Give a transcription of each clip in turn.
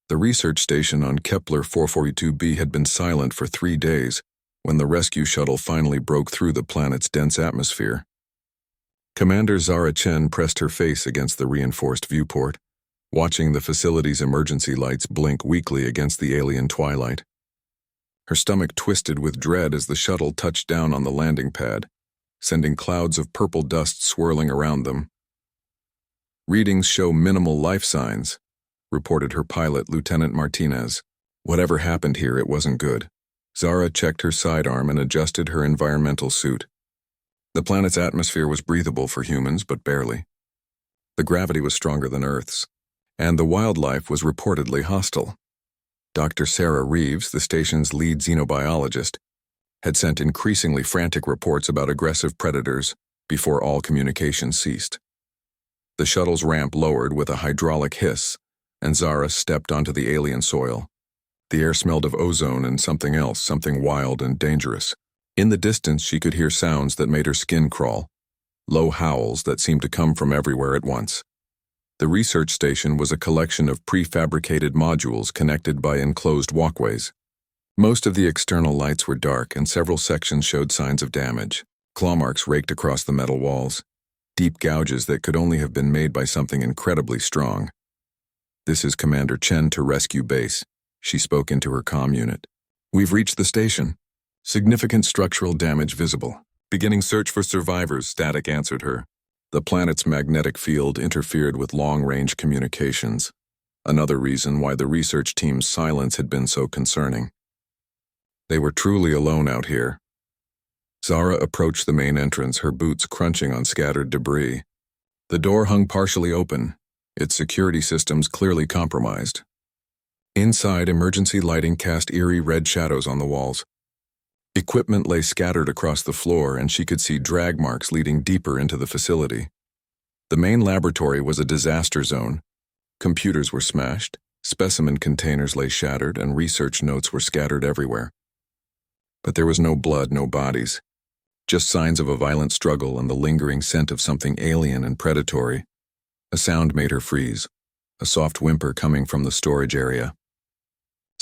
The research station on Kepler 442b had been silent for 3 days when the rescue shuttle finally broke through the planet's dense atmosphere. Commander Zara Chen pressed her face against the reinforced viewport, watching the facility's emergency lights blink weakly against the alien twilight. Her stomach twisted with dread as the shuttle touched down on the landing pad, sending clouds of purple dust swirling around them. "Readings show minimal life signs," reported her pilot, Lieutenant Martinez. Whatever happened here, it wasn't good. Zara checked her sidearm and adjusted her environmental suit. The planet's atmosphere was breathable for humans, but barely. The gravity was stronger than Earth's, and the wildlife was reportedly hostile. Dr. Sarah Reeves, the station's lead xenobiologist, had sent increasingly frantic reports about aggressive predators before all communication ceased. The shuttle's ramp lowered with a hydraulic hiss, and Zara stepped onto the alien soil. The air smelled of ozone and something else, something wild and dangerous. In the distance, she could hear sounds that made her skin crawl, low howls that seemed to come from everywhere at once. The research station was a collection of prefabricated modules connected by enclosed walkways. Most of the external lights were dark, and several sections showed signs of damage. Claw marks raked across the metal walls, deep gouges that could only have been made by something incredibly strong. "This is Commander Chen to Rescue Base," she spoke into her comm unit. "We've reached the station. Significant structural damage visible. Beginning search for survivors," Static answered her. The planet's magnetic field interfered with long-range communications, another reason why the research team's silence had been so concerning. They were truly alone out here. Zara approached the main entrance, her boots crunching on scattered debris. The door hung partially open, its security systems clearly compromised. Inside, emergency lighting cast eerie red shadows on the walls. Equipment lay scattered across the floor, and she could see drag marks leading deeper into the facility. The main laboratory was a disaster zone. Computers were smashed, specimen containers lay shattered, and research notes were scattered everywhere. But there was no blood, no bodies. Just signs of a violent struggle and the lingering scent of something alien and predatory. A sound made her freeze, a soft whimper coming from the storage area.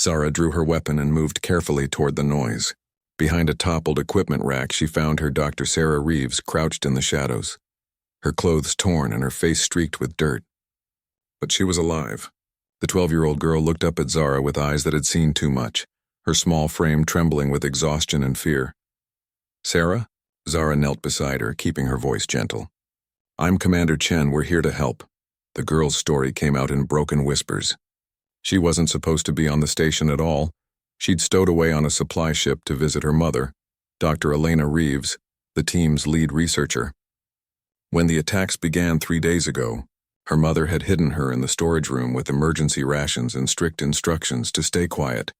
Zara drew her weapon and moved carefully toward the noise. Behind a toppled equipment rack, she found her Dr. Sarah Reeves crouched in the shadows, her clothes torn and her face streaked with dirt. But she was alive. The 12-year-old girl looked up at Zara with eyes that had seen too much, her small frame trembling with exhaustion and fear. "Sarah?" Zara knelt beside her, keeping her voice gentle. "I'm Commander Chen. We're here to help." The girl's story came out in broken whispers. She wasn't supposed to be on the station at all. She'd stowed away on a supply ship to visit her mother, Dr. Elena Reeves, the team's lead researcher. When the attacks began 3 days ago, her mother had hidden her in the storage room with emergency rations and strict instructions to stay quiet,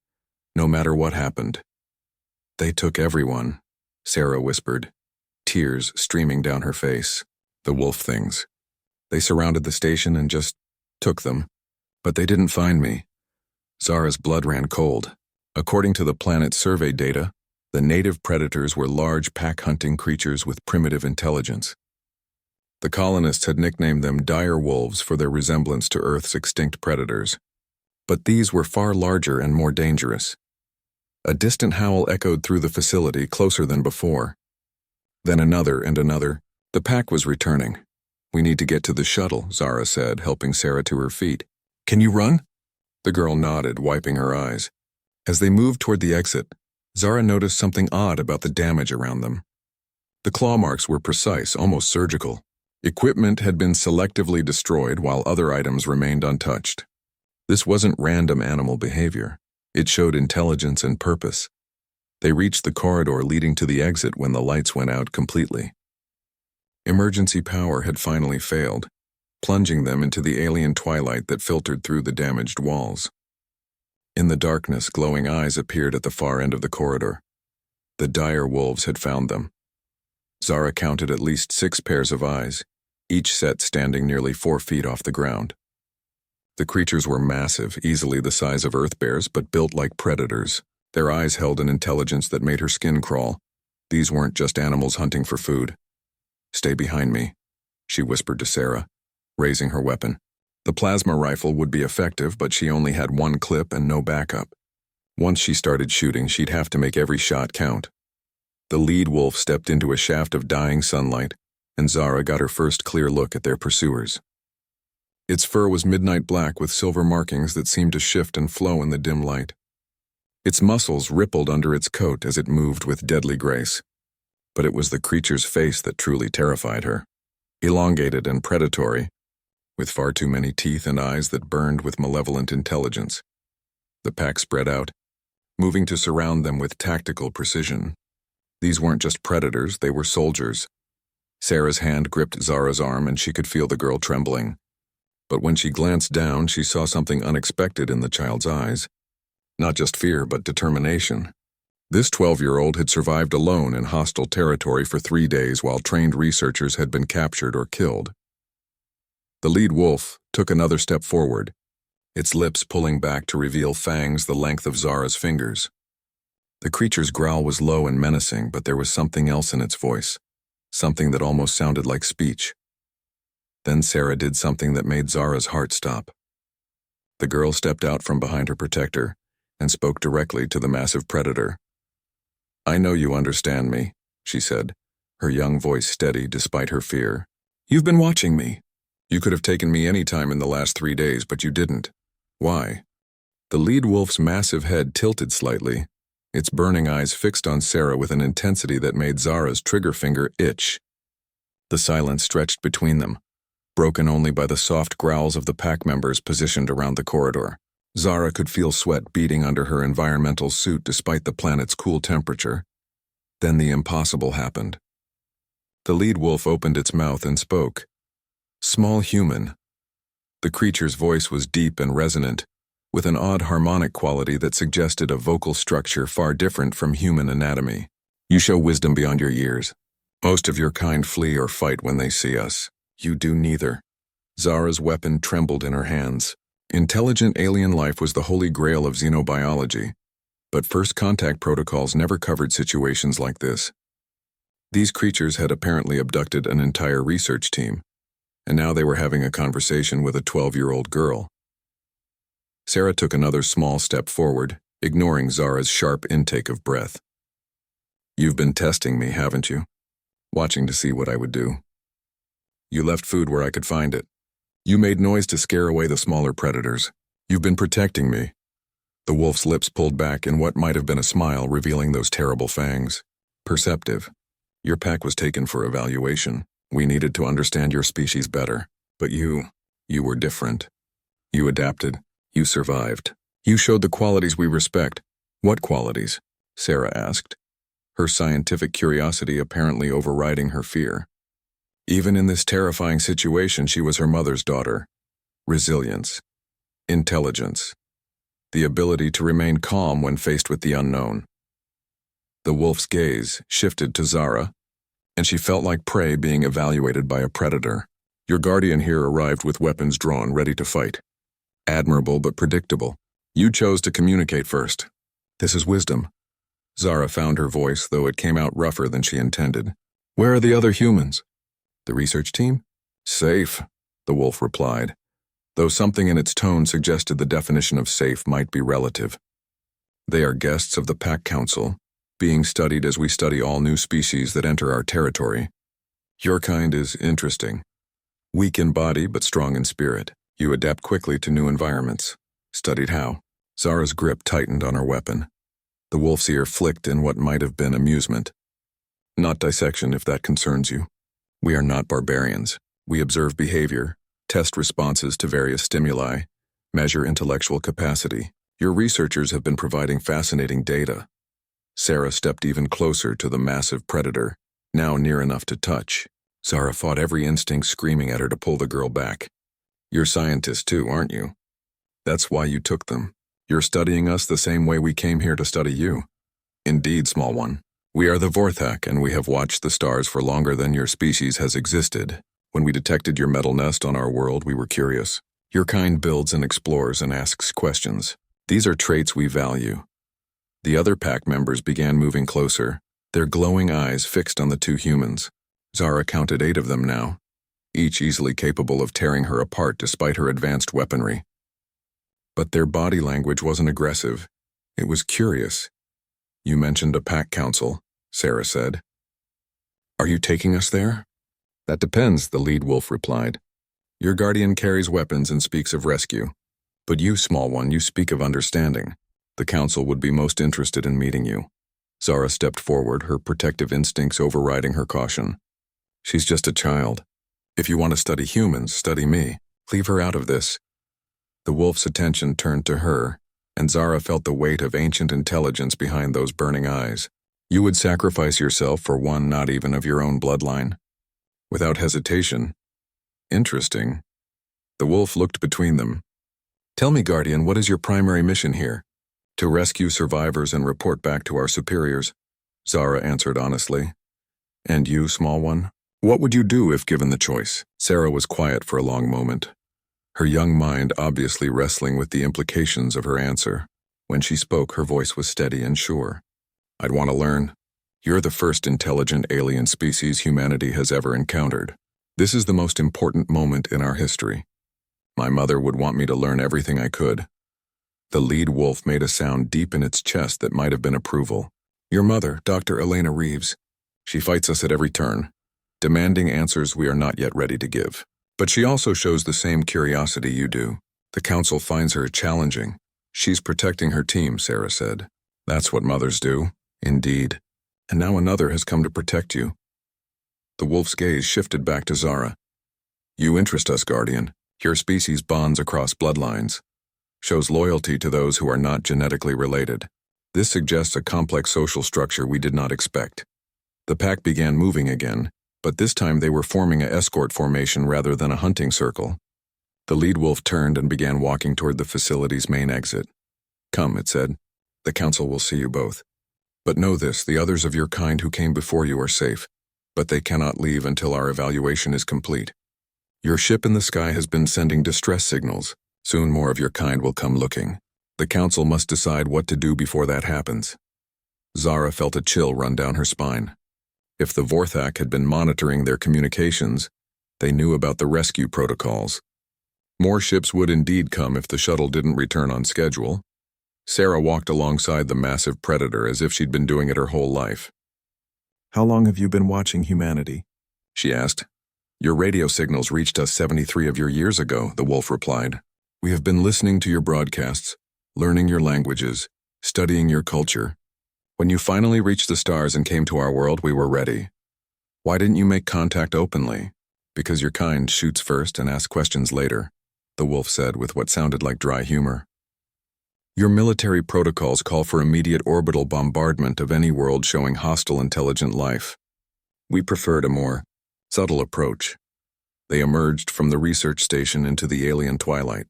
no matter what happened. "They took everyone," Sarah whispered, tears streaming down her face. "The wolf things. They surrounded the station and just took them. But they didn't find me." Zara's blood ran cold. According to the planet's survey data, the native predators were large pack-hunting creatures with primitive intelligence. The colonists had nicknamed them dire wolves for their resemblance to Earth's extinct predators. But these were far larger and more dangerous. A distant howl echoed through the facility, closer than before. Then another and another. The pack was returning. "We need to get to the shuttle," Zara said, helping Sarah to her feet. "Can you run?" The girl nodded, wiping her eyes. As they moved toward the exit, Zara noticed something odd about the damage around them. The claw marks were precise, almost surgical. Equipment had been selectively destroyed while other items remained untouched. This wasn't random animal behavior. It showed intelligence and purpose. They reached the corridor leading to the exit when the lights went out completely. Emergency power had finally failed, plunging them into the alien twilight that filtered through the damaged walls. In the darkness, glowing eyes appeared at the far end of the corridor. The dire wolves had found them. Zara counted at least 6 pairs of eyes, each set standing nearly 4 feet off the ground. The creatures were massive, easily the size of earth bears, but built like predators. Their eyes held an intelligence that made her skin crawl. These weren't just animals hunting for food. "Stay behind me," she whispered to Sarah, raising her weapon. The plasma rifle would be effective, but she only had one clip and no backup. Once she started shooting, she'd have to make every shot count. The lead wolf stepped into a shaft of dying sunlight, and Zara got her first clear look at their pursuers. Its fur was midnight black with silver markings that seemed to shift and flow in the dim light. Its muscles rippled under its coat as it moved with deadly grace. But it was the creature's face that truly terrified her. Elongated and predatory, with far too many teeth and eyes that burned with malevolent intelligence. The pack spread out, moving to surround them with tactical precision. These weren't just predators, they were soldiers. Sarah's hand gripped Zara's arm and she could feel the girl trembling. But when she glanced down, she saw something unexpected in the child's eyes. Not just fear, but determination. This 12-year-old had survived alone in hostile territory for 3 days while trained researchers had been captured or killed. The lead wolf took another step forward, its lips pulling back to reveal fangs the length of Zara's fingers. The creature's growl was low and menacing, but there was something else in its voice, something that almost sounded like speech. Then Sarah did something that made Zara's heart stop. The girl stepped out from behind her protector and spoke directly to the massive predator. "I know you understand me," she said, her young voice steady despite her fear. "You've been watching me. You could have taken me any time in the last 3 days, but you didn't. Why?" The lead wolf's massive head tilted slightly, its burning eyes fixed on Sarah with an intensity that made Zara's trigger finger itch. The silence stretched between them, broken only by the soft growls of the pack members positioned around the corridor. Zara could feel sweat beading under her environmental suit despite the planet's cool temperature. Then the impossible happened. The lead wolf opened its mouth and spoke. "Small human." The creature's voice was deep and resonant, with an odd harmonic quality that suggested a vocal structure far different from human anatomy. "You show wisdom beyond your years. Most of your kind flee or fight when they see us. You do neither." Zara's weapon trembled in her hands. Intelligent alien life was the holy grail of xenobiology, but first contact protocols never covered situations like this. These creatures had apparently abducted an entire research team, and now they were having a conversation with a 12-year-old girl. Sarah took another small step forward, ignoring Zara's sharp intake of breath. "You've been testing me, haven't you? Watching to see what I would do. You left food where I could find it. You made noise to scare away the smaller predators. You've been protecting me." The wolf's lips pulled back in what might have been a smile, revealing those terrible fangs. "Perceptive. Your pack was taken for evaluation. We needed to understand your species better. But you were different. You adapted. You survived. You showed the qualities we respect." "What qualities?" Sarah asked, her scientific curiosity apparently overriding her fear. Even in this terrifying situation, she was her mother's daughter. Resilience. Intelligence. The ability to remain calm when faced with the unknown. The wolf's gaze shifted to Zara, and she felt like prey being evaluated by a predator. "Your guardian here arrived with weapons drawn, ready to fight. Admirable but predictable. You chose to communicate first. This is wisdom." Zara found her voice, though it came out rougher than she intended. "Where are the other humans?" "The research team?" "Safe," the wolf replied, though something in its tone suggested the definition of safe might be relative. "They are guests of the Pack Council, being studied as we study all new species that enter our territory. Your kind is interesting. Weak in body but strong in spirit. You adapt quickly to new environments." "Studied how?" Zara's grip tightened on her weapon. The wolf's ear flicked in what might have been amusement. "Not dissection, if that concerns you. We are not barbarians. We observe behavior, test responses to various stimuli, measure intellectual capacity. Your researchers have been providing fascinating data." Sarah stepped even closer to the massive predator, now near enough to touch. Zara fought every instinct screaming at her to pull the girl back. "You're scientists too, aren't you? That's why you took them. You're studying us the same way we came here to study you." "Indeed, small one. We are the Vorthak, and we have watched the stars for longer than your species has existed. When we detected your metal nest on our world, we were curious. Your kind builds and explores and asks questions. These are traits we value." The other pack members began moving closer, their glowing eyes fixed on the two humans. Zara counted 8 of them now, each easily capable of tearing her apart despite her advanced weaponry. But their body language wasn't aggressive. It was curious. "You mentioned a pack council," Sarah said. "Are you taking us there?" "That depends," the lead wolf replied. "Your guardian carries weapons and speaks of rescue. But you, small one, you speak of understanding. The council would be most interested in meeting you." Zara stepped forward, her protective instincts overriding her caution. "She's just a child. If you want to study humans, study me. Leave her out of this." The wolf's attention turned to her, and Zara felt the weight of ancient intelligence behind those burning eyes. "You would sacrifice yourself for one not even of your own bloodline?" Without hesitation. "Interesting." The wolf looked between them. "Tell me, Guardian, what is your primary mission here?" "To rescue survivors and report back to our superiors," Zara answered honestly. "And you, small one? What would you do if given the choice?" Sarah was quiet for a long moment, her young mind obviously wrestling with the implications of her answer. When she spoke, her voice was steady and sure. "I'd want to learn. You're the first intelligent alien species humanity has ever encountered. This is the most important moment in our history. My mother would want me to learn everything I could." The lead wolf made a sound deep in its chest that might have been approval. "Your mother, Dr. Elena Reeves. She fights us at every turn, demanding answers we are not yet ready to give. But she also shows the same curiosity you do. The council finds her challenging. She's protecting her team," Sarah said. "That's what mothers do." "Indeed. And now another has come to protect you." The wolf's gaze shifted back to Zara. "You interest us, Guardian. Your species bonds across bloodlines. Shows loyalty to those who are not genetically related. This suggests a complex social structure we did not expect." The pack began moving again, but this time they were forming an escort formation rather than a hunting circle. The lead wolf turned and began walking toward the facility's main exit. "Come," it said. "The council will see you both. But know this, the others of your kind who came before you are safe, but they cannot leave until our evaluation is complete. Your ship in the sky has been sending distress signals. Soon more of your kind will come looking. The council must decide what to do before that happens." Zara felt a chill run down her spine. If the Vorthak had been monitoring their communications, they knew about the rescue protocols. More ships would indeed come if the shuttle didn't return on schedule. Sarah walked alongside the massive predator as if she'd been doing it her whole life. "How long have you been watching humanity?" she asked. "Your radio signals reached us 73 of your years ago," the wolf replied. "We have been listening to your broadcasts, learning your languages, studying your culture. When you finally reached the stars and came to our world, we were ready. Why didn't you make contact openly?" "Because your kind shoots first and asks questions later," the wolf said with what sounded like dry humor. "Your military protocols call for immediate orbital bombardment of any world showing hostile intelligent life. We preferred a more subtle approach." They emerged from the research station into the alien twilight.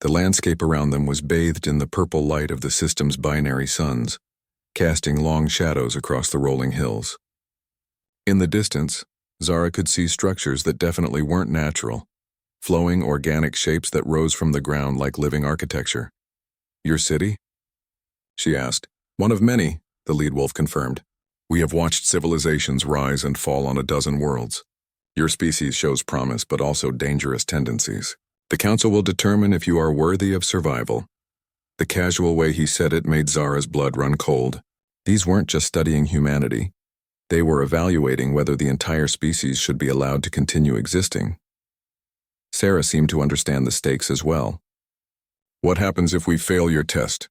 The landscape around them was bathed in the purple light of the system's binary suns, casting long shadows across the rolling hills. In the distance, Zara could see structures that definitely weren't natural, flowing organic shapes that rose from the ground like living architecture. "Your city?" she asked. "One of many," the lead wolf confirmed. "We have watched civilizations rise and fall on a dozen worlds. Your species shows promise but also dangerous tendencies. The council will determine if you are worthy of survival." The casual way he said it made Zara's blood run cold. These weren't just studying humanity. They were evaluating whether the entire species should be allowed to continue existing. Sarah seemed to understand the stakes as well. "What happens if we fail your test?"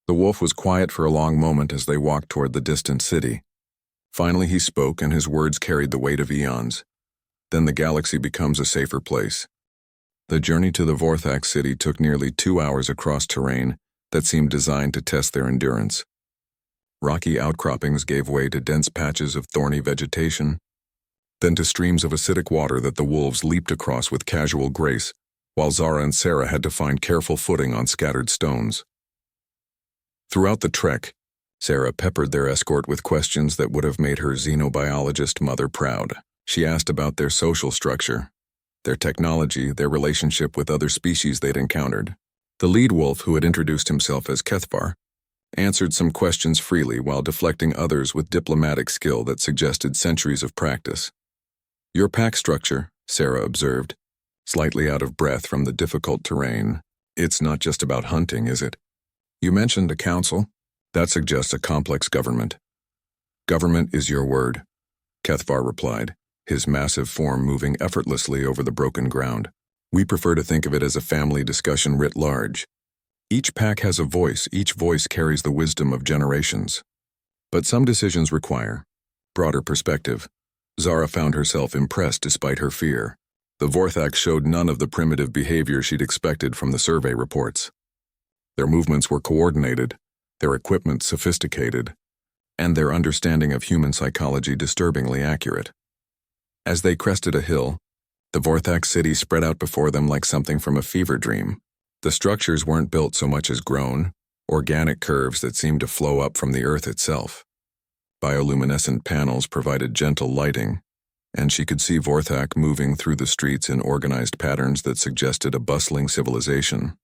The wolf was quiet for a long moment as they walked toward the distant city. Finally he spoke, and his words carried the weight of eons. "Then the galaxy becomes a safer place." The journey to the Vorthak city took nearly 2 hours across terrain that seemed designed to test their endurance. Rocky outcroppings gave way to dense patches of thorny vegetation, then to streams of acidic water that the wolves leaped across with casual grace, while Zara and Sarah had to find careful footing on scattered stones. Throughout the trek, Sarah peppered their escort with questions that would have made her xenobiologist mother proud. She asked about their social structure, their technology, their relationship with other species they'd encountered. The lead wolf, who had introduced himself as Kethvar, answered some questions freely while deflecting others with diplomatic skill that suggested centuries of practice. "Your pack structure," Sarah observed, slightly out of breath from the difficult terrain. It's not just about hunting, is it? You mentioned a council. That suggests a complex government. Government is your word, Kethvar replied, his massive form moving effortlessly over the broken ground. We prefer to think of it as a family discussion writ large. Each pack has a voice, each voice carries the wisdom of generations. But some decisions require broader perspective. Zara found herself impressed despite her fear. The Vorthak showed none of the primitive behavior she'd expected from the survey reports. Their movements were coordinated, their equipment sophisticated, and their understanding of human psychology disturbingly accurate. As they crested a hill, the Vorthak city spread out before them like something from a fever dream. The structures weren't built so much as grown, organic curves that seemed to flow up from the earth itself. Bioluminescent panels provided gentle lighting, and she could see Vorthak moving through the streets in organized patterns that suggested a bustling civilization.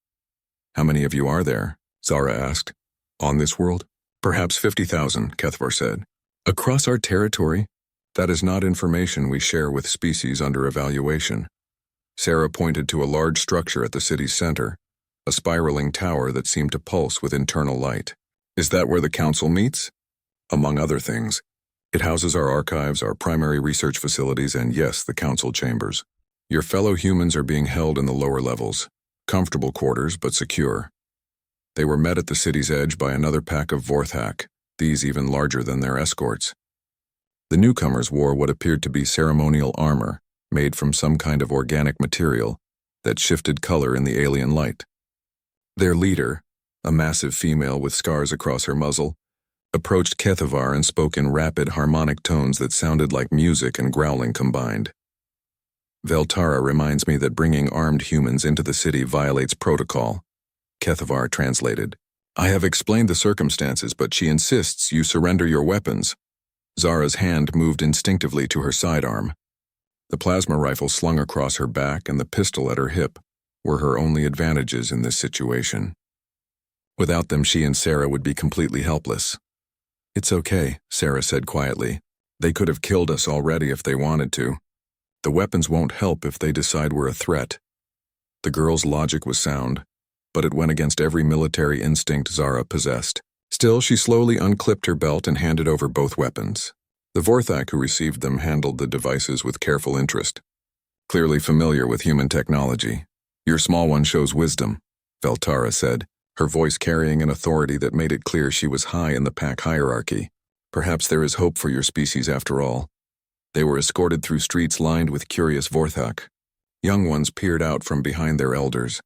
How many of you are there? Zara asked. On this world? Perhaps 50,000, Kethvar said. Across our territory? That is not information we share with species under evaluation. Sarah pointed to a large structure at the city's center, a spiraling tower that seemed to pulse with internal light. Is that where the council meets? Among other things, it houses our archives, our primary research facilities, and yes, the council chambers. Your fellow humans are being held in the lower levels, comfortable quarters but secure. They were met at the city's edge by another pack of Vorthak, these even larger than their escorts. The newcomers wore what appeared to be ceremonial armor, made from some kind of organic material that shifted color in the alien light. Their leader, a massive female with scars across her muzzle, approached Kethvar and spoke in rapid harmonic tones that sounded like music and growling combined. Veltara reminds me that bringing armed humans into the city violates protocol, Kethvar translated. I have explained the circumstances, but she insists you surrender your weapons. Zara's hand moved instinctively to her sidearm. The plasma rifle slung across her back and the pistol at her hip were her only advantages in this situation. Without them, she and Sarah would be completely helpless. It's okay, Sarah said quietly. They could have killed us already if they wanted to. The weapons won't help if they decide we're a threat. The girl's logic was sound, but it went against every military instinct Zara possessed. Still, she slowly unclipped her belt and handed over both weapons. The Vorthak who received them handled the devices with careful interest, clearly familiar with human technology. Your small one shows wisdom, Veltara said, her voice carrying an authority that made it clear she was high in the pack hierarchy. Perhaps there is hope for your species after all. They were escorted through streets lined with curious Vorthak. Young ones peered out from behind their elders,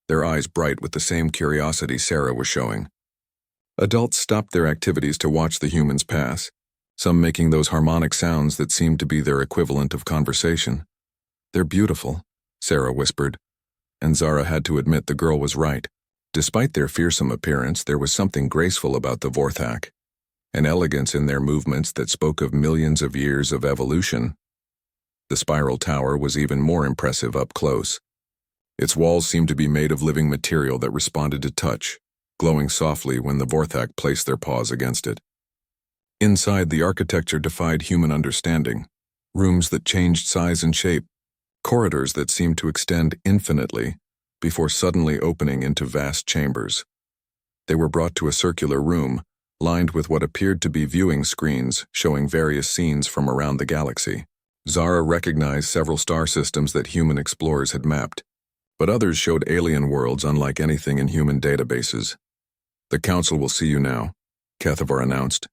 their eyes bright with the same curiosity Sarah was showing. Adults stopped their activities to watch the humans pass, some making those harmonic sounds that seemed to be their equivalent of conversation. They're beautiful, Sarah whispered, and Zara had to admit the girl was right. Despite their fearsome appearance, there was something graceful about the Vorthak, an elegance in their movements that spoke of millions of years of evolution. The spiral tower was even more impressive up close. Its walls seemed to be made of living material that responded to touch, glowing softly when the Vorthak placed their paws against it. Inside, the architecture defied human understanding. Rooms that changed size and shape, corridors that seemed to extend infinitely before suddenly opening into vast chambers. They were brought to a circular room, lined with what appeared to be viewing screens showing various scenes from around the galaxy. Zara recognized several star systems that human explorers had mapped, but others showed alien worlds unlike anything in human databases. The Council will see you now, Kethvar announced.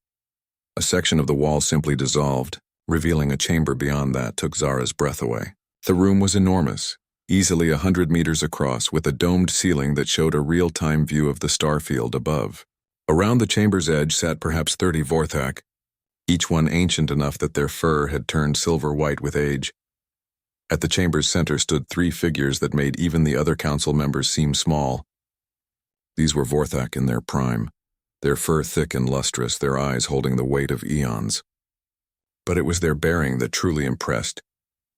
A section of the wall simply dissolved, revealing a chamber beyond that took Zara's breath away. The room was enormous, easily 100 meters across, with a domed ceiling that showed a real-time view of the starfield above. Around the chamber's edge sat perhaps 30 Vorthak, each one ancient enough that their fur had turned silver-white with age. At the chamber's center stood 3 figures that made even the other council members seem small. These were Vorthak in their prime, their fur thick and lustrous, their eyes holding the weight of eons. But it was their bearing that truly impressed.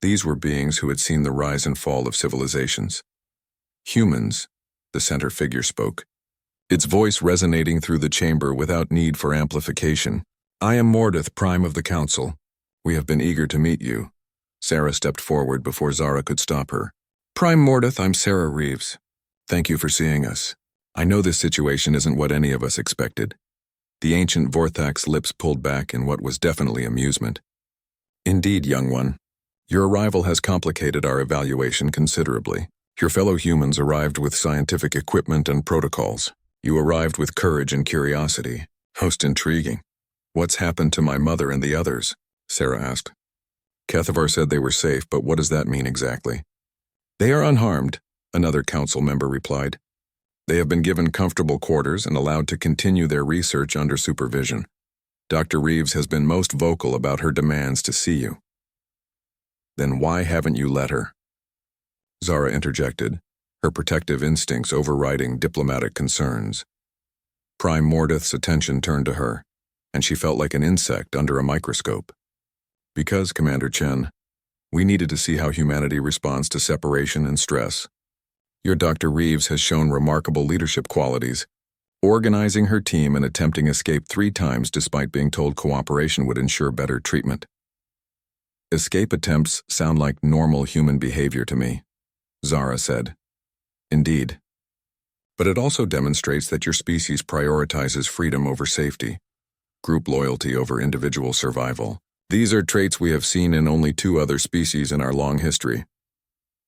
These were beings who had seen the rise and fall of civilizations. Humans, the center figure spoke, its voice resonating through the chamber without need for amplification. I am Mordeth, Prime of the Council. We have been eager to meet you. Sarah stepped forward before Zara could stop her. Prime Mordeth, I'm Sarah Reeves. Thank you for seeing us. I know this situation isn't what any of us expected. The ancient Vorthak's lips pulled back in what was definitely amusement. Indeed, young one. Your arrival has complicated our evaluation considerably. Your fellow humans arrived with scientific equipment and protocols. You arrived with courage and curiosity. Most intriguing. What's happened to my mother and the others? Sarah asked. Kethavar said they were safe, but what does that mean exactly? They are unharmed, another council member replied. They have been given comfortable quarters and allowed to continue their research under supervision. Dr. Reeves has been most vocal about her demands to see you. Then why haven't you let her? Zara interjected, her protective instincts overriding diplomatic concerns. Prime Mordeth's attention turned to her, and she felt like an insect under a microscope. Because, Commander Chen, we needed to see how humanity responds to separation and stress. Your Dr. Reeves has shown remarkable leadership qualities, organizing her team and attempting escape 3 times despite being told cooperation would ensure better treatment. Escape attempts sound like normal human behavior to me, Zara said. Indeed. But it also demonstrates that your species prioritizes freedom over safety, group loyalty over individual survival. These are traits we have seen in only 2 other species in our long history.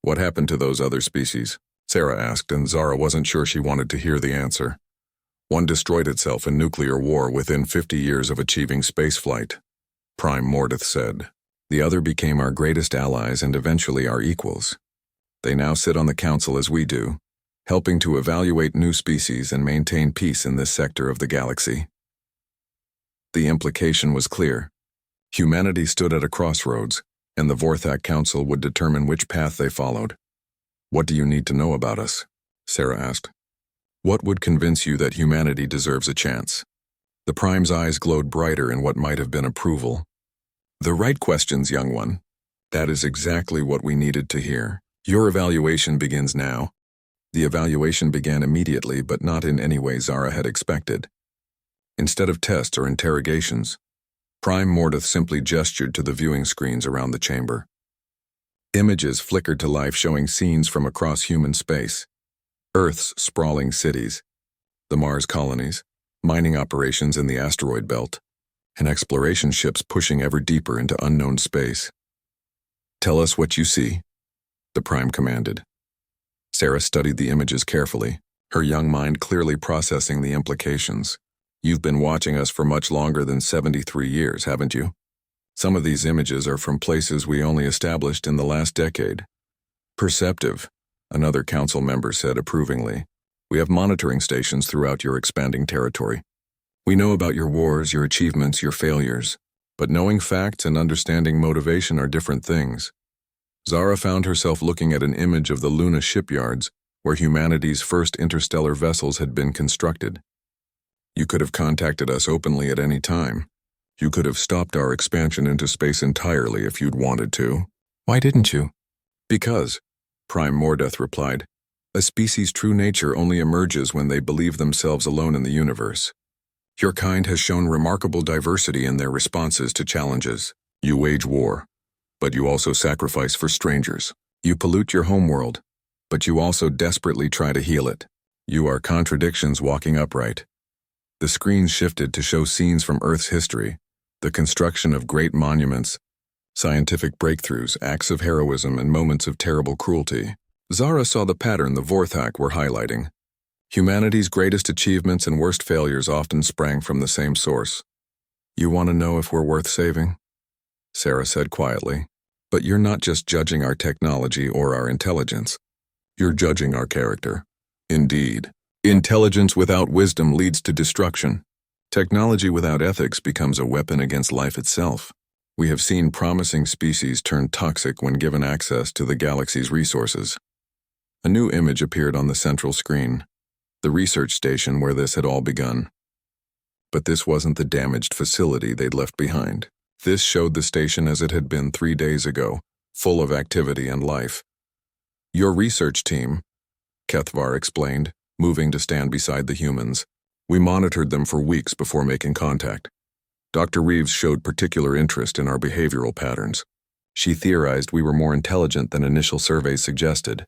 What happened to those other species? Sarah asked, and Zara wasn't sure she wanted to hear the answer. One destroyed itself in nuclear war within 50 years of achieving spaceflight, Prime Mordeth said. The other became our greatest allies and eventually our equals. They now sit on the council as we do, helping to evaluate new species and maintain peace in this sector of the galaxy. The implication was clear. Humanity stood at a crossroads, and the Vorthak Council would determine which path they followed. What do you need to know about us? Sarah asked. What would convince you that humanity deserves a chance? The Prime's eyes glowed brighter in what might have been approval. The right questions, young one. That is exactly what we needed to hear. Your evaluation begins now. The evaluation began immediately, but not in any way Zara had expected. Instead of tests or interrogations, Prime Mordeth simply gestured to the viewing screens around the chamber. Images flickered to life showing scenes from across human space. Earth's sprawling cities, the Mars colonies, mining operations in the asteroid belt, and exploration ships pushing ever deeper into unknown space. Tell us what you see, the Prime commanded. Sarah studied the images carefully, her young mind clearly processing the implications. You've been watching us for much longer than 73 years, haven't you? Some of these images are from places we only established in the last decade. Perceptive, another council member said approvingly. We have monitoring stations throughout your expanding territory. We know about your wars, your achievements, your failures. But knowing facts and understanding motivation are different things. Zara found herself looking at an image of the Luna shipyards, where humanity's first interstellar vessels had been constructed. You could have contacted us openly at any time. You could have stopped our expansion into space entirely if you'd wanted to. Why didn't you? Because, Prime Mordeth replied, a species' true nature only emerges when they believe themselves alone in the universe. Your kind has shown remarkable diversity in their responses to challenges. You wage war, but you also sacrifice for strangers. You pollute your homeworld, but you also desperately try to heal it. You are contradictions walking upright. The screen shifted to show scenes from Earth's history, the construction of great monuments, scientific breakthroughs, acts of heroism, and moments of terrible cruelty. Zara saw the pattern the Vorthak were highlighting. Humanity's greatest achievements and worst failures often sprang from the same source. You want to know if we're worth saving? Sarah said quietly. But you're not just judging our technology or our intelligence. You're judging our character. Indeed. Intelligence without wisdom leads to destruction. Technology without ethics becomes a weapon against life itself. We have seen promising species turn toxic when given access to the galaxy's resources. A new image appeared on the central screen, the research station where this had all begun. But this wasn't the damaged facility they'd left behind. This showed the station as it had been 3 days ago, full of activity and life. Your research team, Kethavar explained, moving to stand beside the humans. We monitored them for weeks before making contact. Dr. Reeves showed particular interest in our behavioral patterns. She theorized we were more intelligent than initial surveys suggested.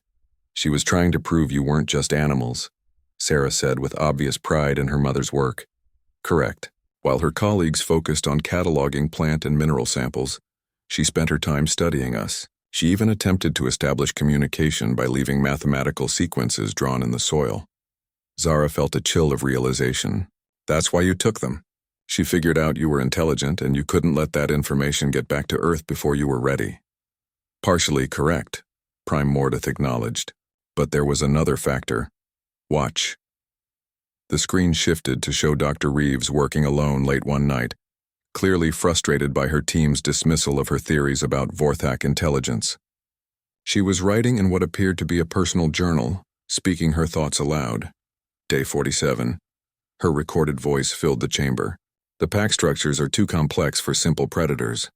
She was trying to prove you weren't just animals, Sarah said with obvious pride in her mother's work. Correct. While her colleagues focused on cataloging plant and mineral samples, she spent her time studying us. She even attempted to establish communication by leaving mathematical sequences drawn in the soil. Zara felt a chill of realization. That's why you took them. She figured out you were intelligent and you couldn't let that information get back to Earth before you were ready. Partially correct, Prime Mordeth acknowledged. But there was another factor. Watch. The screen shifted to show Dr. Reeves working alone late one night, clearly frustrated by her team's dismissal of her theories about Vorthak intelligence. She was writing in what appeared to be a personal journal, speaking her thoughts aloud. Day 47. Her recorded voice filled the chamber. The pack structures are too complex for simple predators.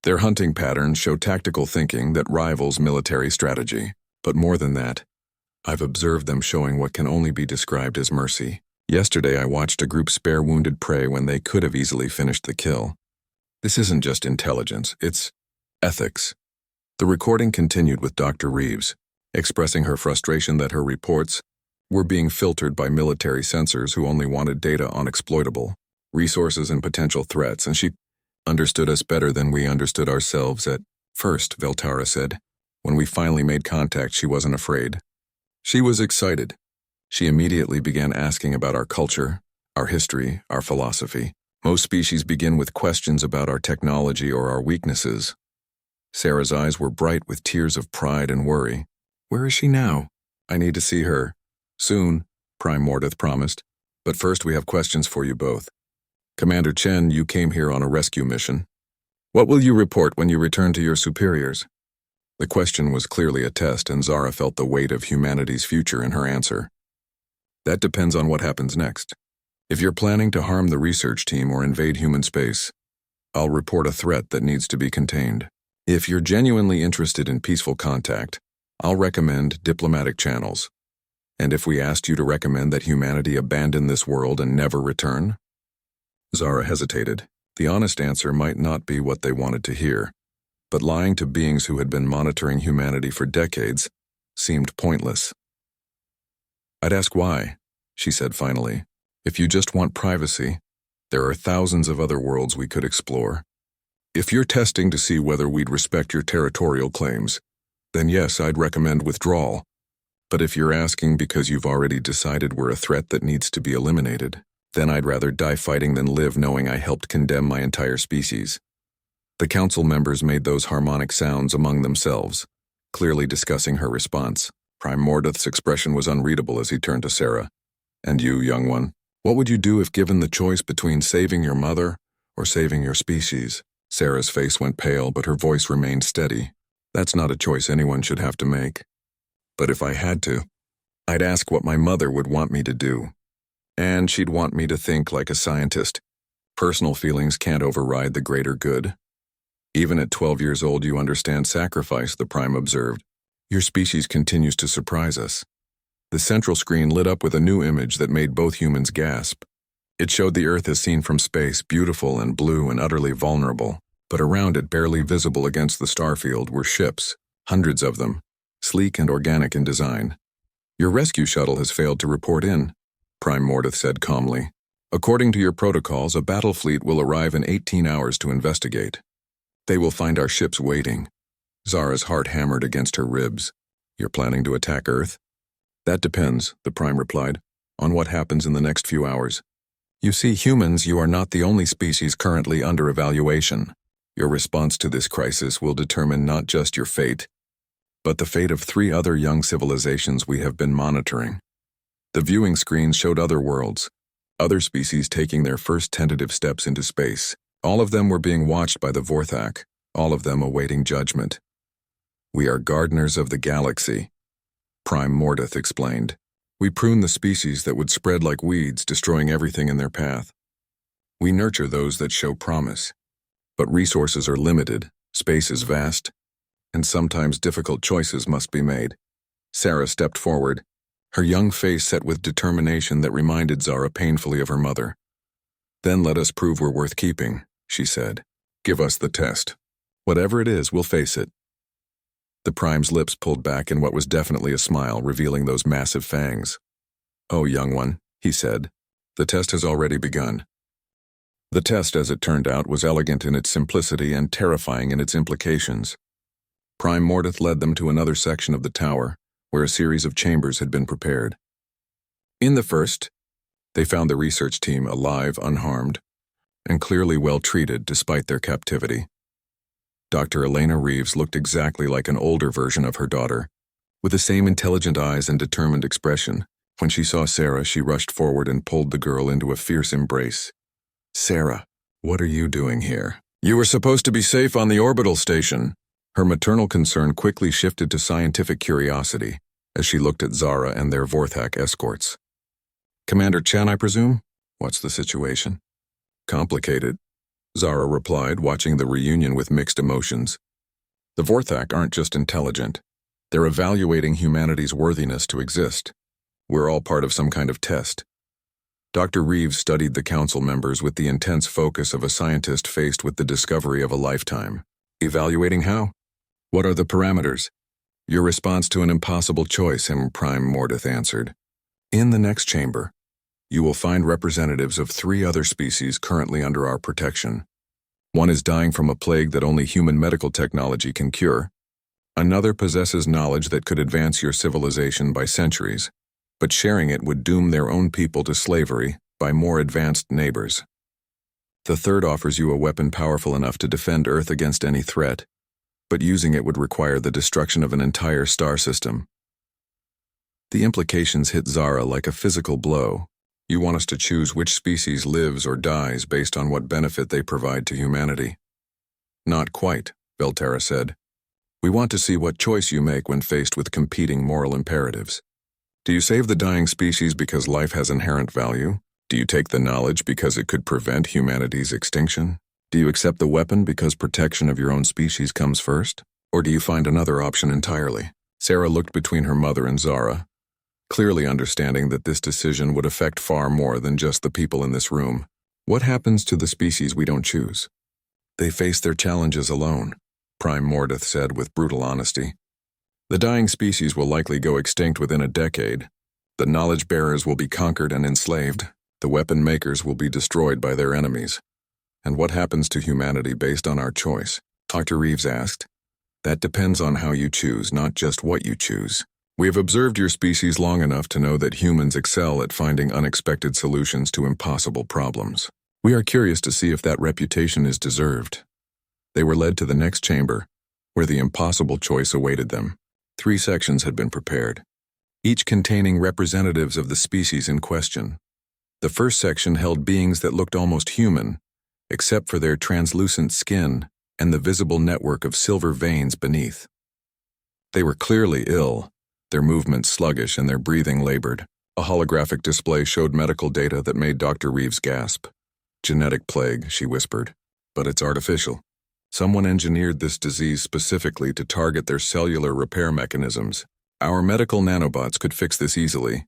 Their hunting patterns show tactical thinking that rivals military strategy. But more than that, I've observed them showing what can only be described as mercy. Yesterday I watched a group spare wounded prey when they could have easily finished the kill. This isn't just intelligence, it's ethics. The recording continued with Dr. Reeves, expressing her frustration that her reports were being filtered by military censors who only wanted data on exploitable resources and potential threats, and she understood us better than we understood ourselves at first, Veltara said. When we finally made contact, she wasn't afraid. She was excited. She immediately began asking about our culture, our history, our philosophy. Most species begin with questions about our technology or our weaknesses. Sarah's eyes were bright with tears of pride and worry. Where is she now? I need to see her. Soon, Prime Mordeth promised. But first we have questions for you both. Commander Chen, you came here on a rescue mission. What will you report when you return to your superiors? The question was clearly a test, and Zara felt the weight of humanity's future in her answer. That depends on what happens next. If you're planning to harm the research team or invade human space, I'll report a threat that needs to be contained. If you're genuinely interested in peaceful contact, I'll recommend diplomatic channels. And if we asked you to recommend that humanity abandon this world and never return? Zara hesitated. The honest answer might not be what they wanted to hear, but lying to beings who had been monitoring humanity for decades seemed pointless. I'd ask why, she said finally. If you just want privacy, there are thousands of other worlds we could explore. If you're testing to see whether we'd respect your territorial claims, then yes, I'd recommend withdrawal. But if you're asking because you've already decided we're a threat that needs to be eliminated, then I'd rather die fighting than live knowing I helped condemn my entire species. The council members made those harmonic sounds among themselves, clearly discussing her response. Prime Mordeth's expression was unreadable as he turned to Sarah. And you, young one, what would you do if given the choice between saving your mother or saving your species? Sarah's face went pale, but her voice remained steady. That's not a choice anyone should have to make. But if I had to, I'd ask what my mother would want me to do. And she'd want me to think like a scientist. Personal feelings can't override the greater good. Even at 12 years old, you understand sacrifice, the Prime observed. Your species continues to surprise us. The central screen lit up with a new image that made both humans gasp. It showed the Earth as seen from space, beautiful and blue and utterly vulnerable. But around it, barely visible against the starfield, were ships, hundreds of them, sleek and organic in design. Your rescue shuttle has failed to report in, Prime Mordeth said calmly. According to your protocols, a battle fleet will arrive in 18 hours to investigate. They will find our ships waiting. Zara's heart hammered against her ribs. You're planning to attack Earth? That depends, the Prime replied, on what happens in the next few hours. You see, humans, you are not the only species currently under evaluation. Your response to this crisis will determine not just your fate, but the fate of 3 other young civilizations we have been monitoring. The viewing screens showed other worlds, other species taking their first tentative steps into space. All of them were being watched by the Vorthak, all of them awaiting judgment. We are gardeners of the galaxy, Prime Mordeth explained. We prune the species that would spread like weeds, destroying everything in their path. We nurture those that show promise. But resources are limited, space is vast, and sometimes difficult choices must be made. Sarah stepped forward, her young face set with determination that reminded Zara painfully of her mother. Then let us prove we're worth keeping, she said. Give us the test. Whatever it is, we'll face it. The Prime's lips pulled back in what was definitely a smile, revealing those massive fangs. "Oh, young one," he said, "the test has already begun." The test, as it turned out, was elegant in its simplicity and terrifying in its implications. Prime Mordeth led them to another section of the tower, where a series of chambers had been prepared. In the first, they found the research team alive, unharmed, and clearly well treated despite their captivity. Dr. Elena Reeves looked exactly like an older version of her daughter, with the same intelligent eyes and determined expression. When she saw Sarah, she rushed forward and pulled the girl into a fierce embrace. "Sarah, what are you doing here? You were supposed to be safe on the orbital station." Her maternal concern quickly shifted to scientific curiosity as she looked at Zara and their Vorthak escorts. "Commander Chen, I presume? What's the situation?" "Complicated," Zara replied, watching the reunion with mixed emotions. "The Vorthak aren't just intelligent. They're evaluating humanity's worthiness to exist. We're all part of some kind of test." Dr. Reeves studied the council members with the intense focus of a scientist faced with the discovery of a lifetime. "Evaluating how? What are the parameters?" "Your response to an impossible choice," Prime Mordeth answered. "In the next chamber, you will find representatives of 3 other species currently under our protection. One is dying from a plague that only human medical technology can cure. Another possesses knowledge that could advance your civilization by centuries, but sharing it would doom their own people to slavery by more advanced neighbors. The third offers you a weapon powerful enough to defend Earth against any threat, but using it would require the destruction of an entire star system." The implications hit Zara like a physical blow. "You want us to choose which species lives or dies based on what benefit they provide to humanity?" "Not quite," Belterra said. "We want to see what choice you make when faced with competing moral imperatives. Do you save the dying species because life has inherent value? Do you take the knowledge because it could prevent humanity's extinction? Do you accept the weapon because protection of your own species comes first? Or do you find another option entirely?" Sarah looked between her mother and Zara, clearly understanding that this decision would affect far more than just the people in this room. "What happens to the species we don't choose?" "They face their challenges alone," Prime Mordeth said with brutal honesty. "The dying species will likely go extinct within a decade. The knowledge bearers will be conquered and enslaved. The weapon makers will be destroyed by their enemies. And what happens to humanity based on our choice?" Dr. Reeves asked. "That depends on how you choose, not just what you choose. We have observed your species long enough to know that humans excel at finding unexpected solutions to impossible problems. We are curious to see if that reputation is deserved." They were led to the next chamber, where the impossible choice awaited them. 3 sections had been prepared, each containing representatives of the species in question. The first section held beings that looked almost human, except for their translucent skin and the visible network of silver veins beneath. They were clearly ill, their movements sluggish and their breathing labored. A holographic display showed medical data that made Dr. Reeves gasp. "Genetic plague," she whispered, "but it's artificial. Someone engineered this disease specifically to target their cellular repair mechanisms. Our medical nanobots could fix this easily.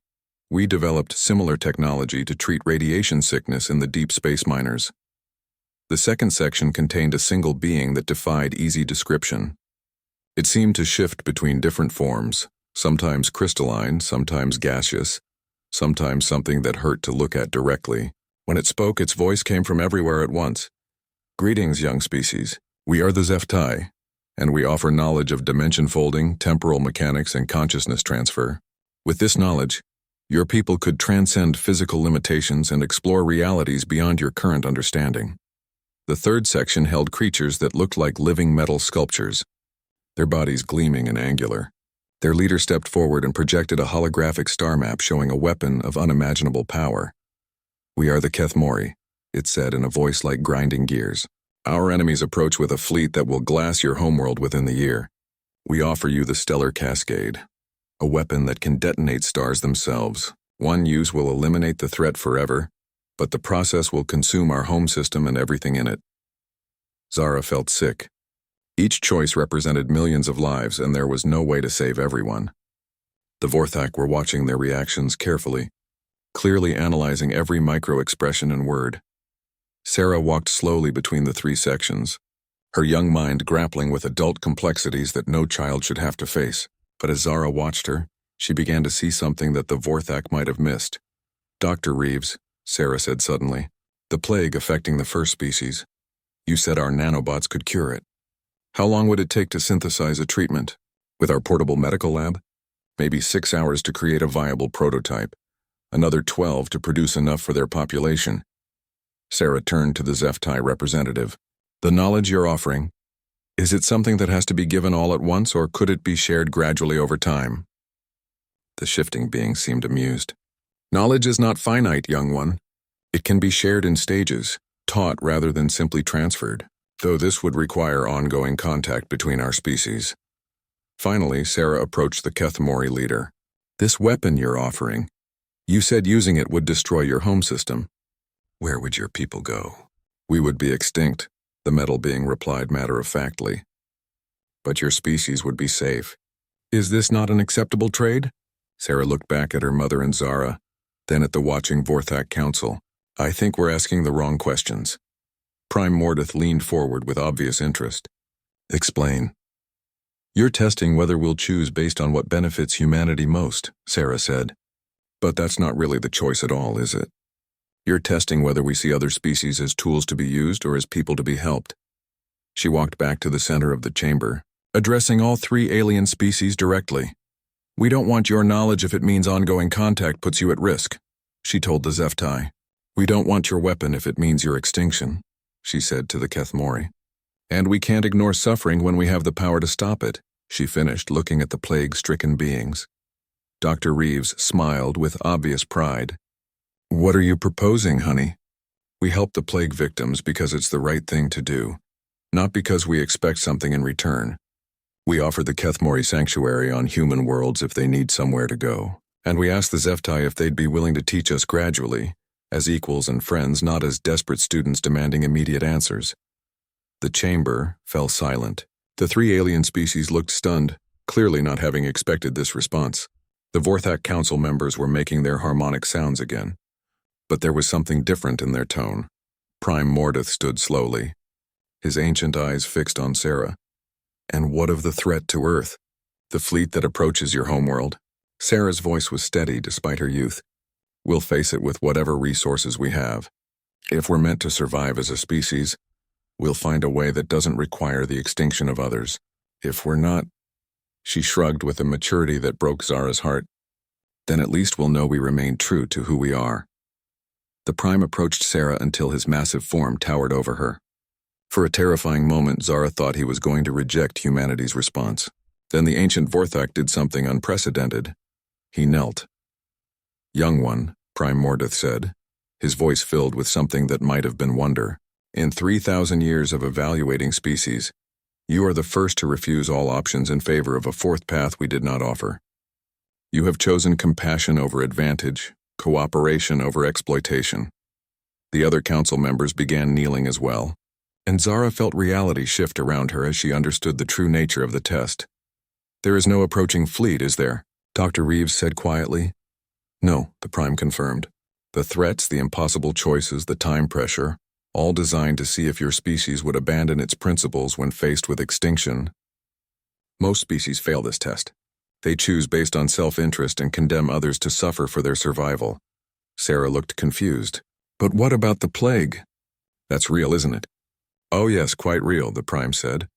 We developed similar technology to treat radiation sickness in the deep space miners." The second section contained a single being that defied easy description. It seemed to shift between different forms, sometimes crystalline, sometimes gaseous, sometimes something that hurt to look at directly. When it spoke, its voice came from everywhere at once. "Greetings, young species. We are the Zeftai, and we offer knowledge of dimension folding, temporal mechanics, and consciousness transfer. With this knowledge, your people could transcend physical limitations and explore realities beyond your current understanding." The third section held creatures that looked like living metal sculptures, their bodies gleaming and angular. Their leader stepped forward and projected a holographic star map showing a weapon of unimaginable power. "We are the Kethmori," it said in a voice like grinding gears. "Our enemies approach with a fleet that will glass your homeworld within the year. We offer you the Stellar Cascade, a weapon that can detonate stars themselves. One use will eliminate the threat forever, but the process will consume our home system and everything in it." Zara felt sick. Each choice represented millions of lives, and there was no way to save everyone. The Vorthak were watching their reactions carefully, clearly analyzing every micro-expression and word. Sarah walked slowly between the 3 sections, her young mind grappling with adult complexities that no child should have to face. But as Zara watched her, she began to see something that the Vorthak might have missed. "Dr. Reeves," Sarah said suddenly, "the plague affecting the first species. You said our nanobots could cure it. How long would it take to synthesize a treatment? With our portable medical lab? Maybe 6 hours to create a viable prototype. Another 12 to produce enough for their population." Sarah turned to the HFY representative. "The knowledge you're offering, is it something that has to be given all at once, or could it be shared gradually over time?" The shifting being seemed amused. "Knowledge is not finite, young one. It can be shared in stages, taught rather than simply transferred, though this would require ongoing contact between our species." Finally, Sarah approached the Kethmori leader. "This weapon you're offering, you said using it would destroy your home system. Where would your people go?" "We would be extinct," the metal being replied matter-of-factly. "But your species would be safe. Is this not an acceptable trade?" Sarah looked back at her mother and Zara, then at the watching Vorthak Council. "I think we're asking the wrong questions." Prime Mordeth leaned forward with obvious interest. "Explain." "You're testing whether we'll choose based on what benefits humanity most," Sarah said. "But that's not really the choice at all, is it? You're testing whether we see other species as tools to be used or as people to be helped." She walked back to the center of the chamber, addressing all 3 alien species directly. "We don't want your knowledge if it means ongoing contact puts you at risk," she told the HFY. "We don't want your weapon if it means your extinction," she said to the Kethmori. "And we can't ignore suffering when we have the power to stop it," she finished, looking at the plague-stricken beings. Dr. Reeves smiled with obvious pride. "What are you proposing, honey?" "We help the plague victims because it's the right thing to do, not because we expect something in return. We offer the Kethmori sanctuary on human worlds if they need somewhere to go, and we ask the HFY if they'd be willing to teach us gradually, as equals and friends, not as desperate students demanding immediate answers." The chamber fell silent. The 3 alien species looked stunned, clearly not having expected this response. The Vorthak Council members were making their harmonic sounds again. But there was something different in their tone. Prime Mordeth stood slowly, his ancient eyes fixed on Sarah. "And what of the threat to Earth? The fleet that approaches your homeworld?" Sarah's voice was steady despite her youth. "We'll face it with whatever resources we have. If we're meant to survive as a species, we'll find a way that doesn't require the extinction of others. If we're not..." She shrugged with a maturity that broke Zara's heart. "Then at least we'll know we remain true to who we are." The Prime approached Sarah until his massive form towered over her. For a terrifying moment, Zara thought he was going to reject humanity's response. Then the ancient Vorthak did something unprecedented. He knelt. "Young one," Prime Mordeth said, his voice filled with something that might have been wonder. "In 3,000 years of evaluating species, you are the first to refuse all options in favor of a 4th path we did not offer. You have chosen compassion over advantage, cooperation over exploitation." The other council members began kneeling as well, and Zara felt reality shift around her as she understood the true nature of the test. "There is no approaching fleet, is there?" Dr. Reeves said quietly. "No," the Prime confirmed. "The threats, the impossible choices, the time pressure, all designed to see if your species would abandon its principles when faced with extinction. Most species fail this test. They choose based on self-interest and condemn others to suffer for their survival." Sarah looked confused. "But what about the plague?" "That's real, isn't it?" "Oh yes, quite real," the Prime said.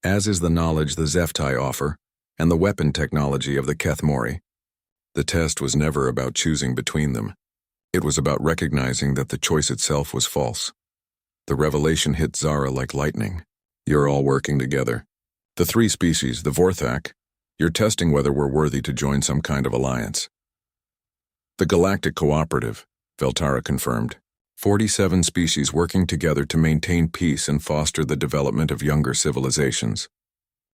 "As is the knowledge the HFY offer, and the weapon technology of the Kethmori. The test was never about choosing between them. It was about recognizing that the choice itself was false." The revelation hit Zara like lightning. "You're all working together. The 3 species, the Vorthak, you're testing whether we're worthy to join some kind of alliance." "The Galactic Cooperative," Veltara confirmed. 47 species working together to maintain peace and foster the development of younger civilizations.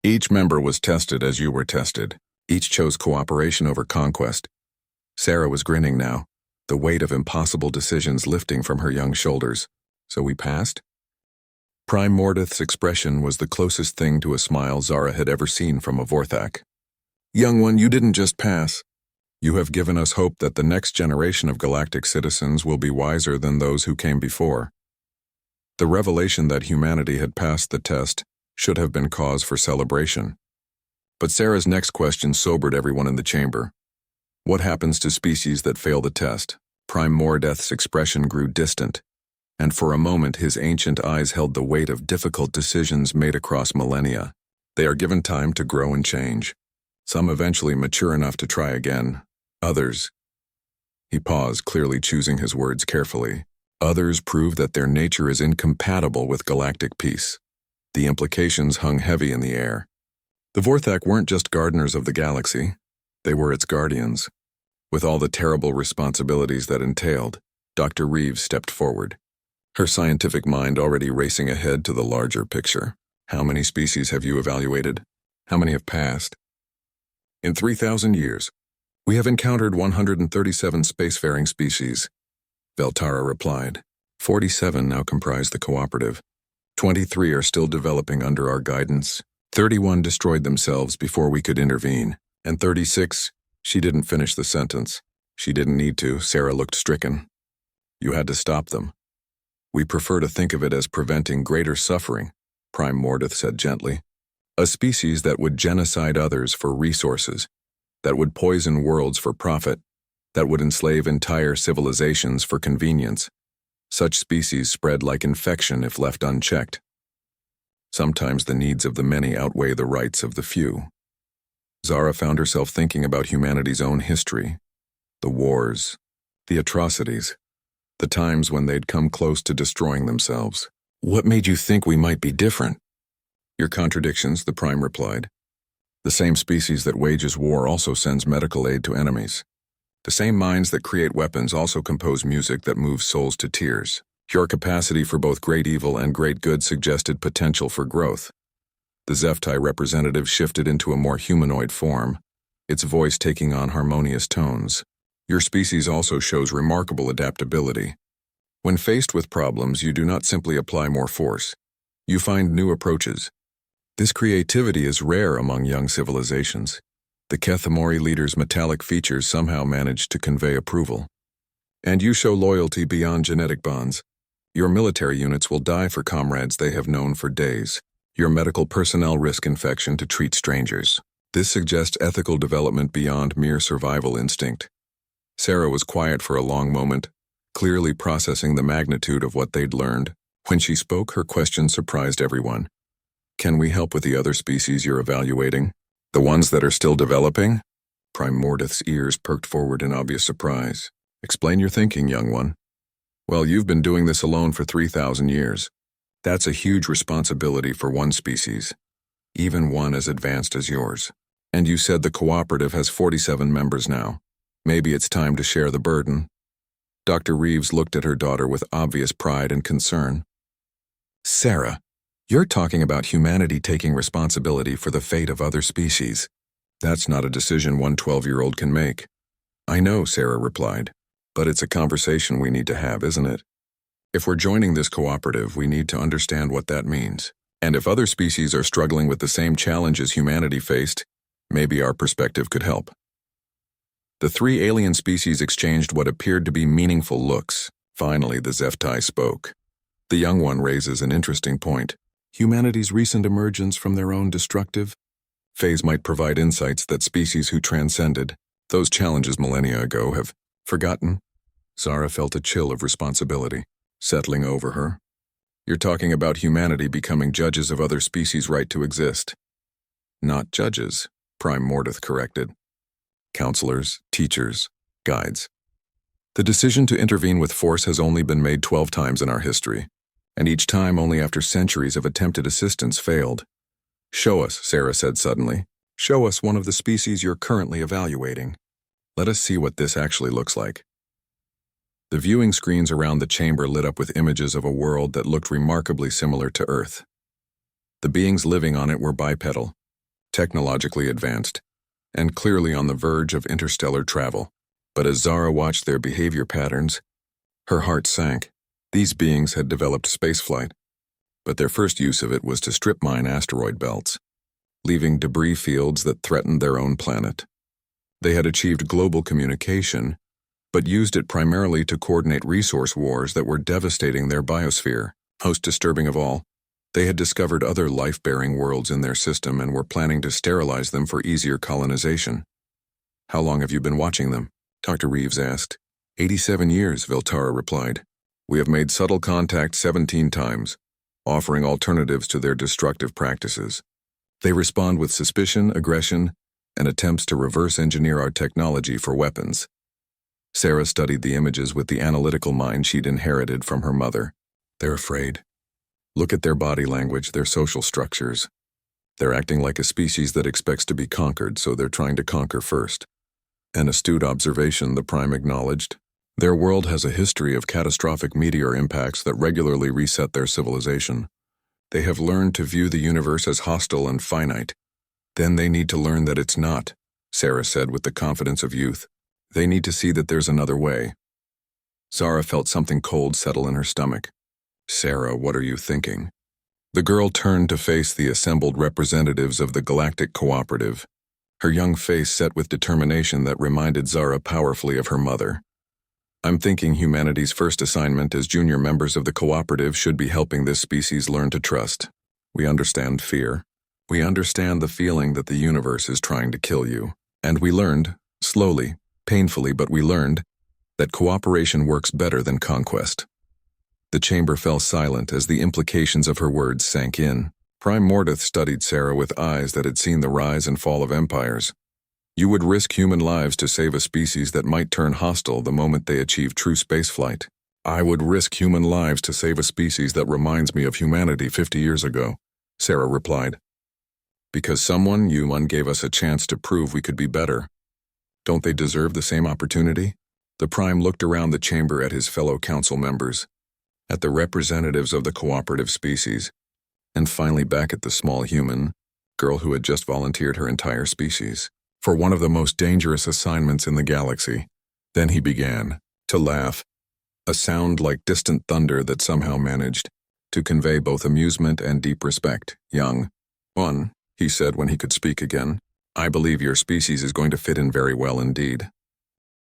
Each member was tested as you were tested. Each chose cooperation over conquest. Sarah was grinning now, the weight of impossible decisions lifting from her young shoulders. "So we passed?" Prime Mordeth's expression was the closest thing to a smile Zara had ever seen from a Vorthak. "Young one, you didn't just pass. You have given us hope that the next generation of galactic citizens will be wiser than those who came before." The revelation that humanity had passed the test should have been cause for celebration. But Sarah's next question sobered everyone in the chamber. What happens to species that fail the test? Prime Mordeth's expression grew distant, and for a moment his ancient eyes held the weight of difficult decisions made across millennia. They are given time to grow and change. Some eventually mature enough to try again. Others— he paused, clearly choosing his words carefully. Others prove that their nature is incompatible with galactic peace. The implications hung heavy in the air. The Vorthak weren't just gardeners of the galaxy. They were its guardians. With all the terrible responsibilities that entailed, Dr. Reeves stepped forward, her scientific mind already racing ahead to the larger picture. How many species have you evaluated? How many have passed? In 3,000 years, we have encountered 137 spacefaring species, Veltara replied. 47 now comprise the cooperative. 23 are still developing under our guidance. 31 destroyed themselves before we could intervene. And 36, she didn't finish the sentence. She didn't need to. Sarah looked stricken. You had to stop them. We prefer to think of it as preventing greater suffering, Prime Mordeth said gently. A species that would genocide others for resources, that would poison worlds for profit, that would enslave entire civilizations for convenience. Such species spread like infection if left unchecked. Sometimes the needs of the many outweigh the rights of the few. Zara found herself thinking about humanity's own history, the wars, the atrocities, the times when they'd come close to destroying themselves. What made you think we might be different? Your contradictions, the Prime replied. The same species that wages war also sends medical aid to enemies. The same minds that create weapons also compose music that moves souls to tears. Your capacity for both great evil and great good suggested potential for growth. The Zeftai representative shifted into a more humanoid form, its voice taking on harmonious tones. Your species also shows remarkable adaptability. When faced with problems, you do not simply apply more force. You find new approaches. This creativity is rare among young civilizations. The Kethamori leader's metallic features somehow managed to convey approval. And you show loyalty beyond genetic bonds. Your military units will die for comrades they have known for days. Your medical personnel risk infection to treat strangers. This suggests ethical development beyond mere survival instinct. Sarah was quiet for a long moment, clearly processing the magnitude of what they'd learned. When she spoke, her question surprised everyone. Can we help with the other species you're evaluating? The ones that are still developing? Prime Mordeth's ears perked forward in obvious surprise. Explain your thinking, young one. Well, you've been doing this alone for 3,000 years. That's a huge responsibility for one species, even one as advanced as yours. And you said the cooperative has 47 members now. Maybe it's time to share the burden. Dr. Reeves looked at her daughter with obvious pride and concern. Sarah, you're talking about humanity taking responsibility for the fate of other species. That's not a decision one 12-year-old can make. I know, Sarah replied, but it's a conversation we need to have, isn't it? If we're joining this cooperative, we need to understand what that means. And if other species are struggling with the same challenges humanity faced, maybe our perspective could help. The three alien species exchanged what appeared to be meaningful looks. Finally, the Zeftai spoke. The young one raises an interesting point. Humanity's recent emergence from their own destructive phase might provide insights that species who transcended those challenges millennia ago have forgotten. Zara felt a chill of responsibility settling over her. You're talking about humanity becoming judges of other species' right to exist. Not judges, Prime Mordeth corrected. Counselors, teachers, guides. The decision to intervene with force has only been made 12 times in our history, and each time only after centuries of attempted assistance failed. Show us, Sarah said suddenly. Show us one of the species you're currently evaluating. Let us see what this actually looks like. The viewing screens around the chamber lit up with images of a world that looked remarkably similar to Earth. The beings living on it were bipedal, technologically advanced, and clearly on the verge of interstellar travel. But as Zara watched their behavior patterns, her heart sank. These beings had developed spaceflight, but their first use of it was to strip mine asteroid belts, leaving debris fields that threatened their own planet. They had achieved global communication, but used it primarily to coordinate resource wars that were devastating their biosphere. Most disturbing of all, They had discovered other life-bearing worlds in their system and were planning to sterilize them for easier colonization. "How long have you been watching them?" Dr. Reeves asked. 87 years, Veltara replied. "We have made subtle contact 17 times, offering alternatives to their destructive practices. They respond with suspicion, aggression, and attempts to reverse engineer our technology for weapons." Sarah studied the images with the analytical mind she'd inherited from her mother. "They're afraid. Look at their body language, their social structures. They're acting like a species that expects to be conquered, so they're trying to conquer first." An astute observation, the Prime acknowledged. "Their world has a history of catastrophic meteor impacts that regularly reset their civilization. They have learned to view the universe as hostile and finite. Then they need to learn that it's not," Sarah said with the confidence of youth. "They need to see that there's another way." Zara felt something cold settle in her stomach. "Sarah, what are you thinking?" The girl turned to face the assembled representatives of the Galactic Cooperative, her young face set with determination that reminded Zara powerfully of her mother. "I'm thinking humanity's first assignment as junior members of the cooperative should be helping this species learn to trust. We understand fear. We understand the feeling that the universe is trying to kill you. And we learned, slowly, painfully, but we learned, that cooperation works better than conquest." The chamber fell silent as the implications of her words sank in. Prime Mordeth studied Sarah with eyes that had seen the rise and fall of empires. "You would risk human lives to save a species that might turn hostile the moment they achieve true spaceflight." "I would risk human lives to save a species that reminds me of humanity 50 years ago," Sarah replied. "Because someone, Yuman, gave us a chance to prove we could be better. Don't they deserve the same opportunity?" The Prime looked around the chamber at his fellow council members, at the representatives of the cooperative species, and finally back at the small human girl who had just volunteered her entire species for one of the most dangerous assignments in the galaxy. Then he began to laugh, a sound like distant thunder that somehow managed to convey both amusement and deep respect. "Young one," he said when he could speak again, "I believe your species is going to fit in very well indeed."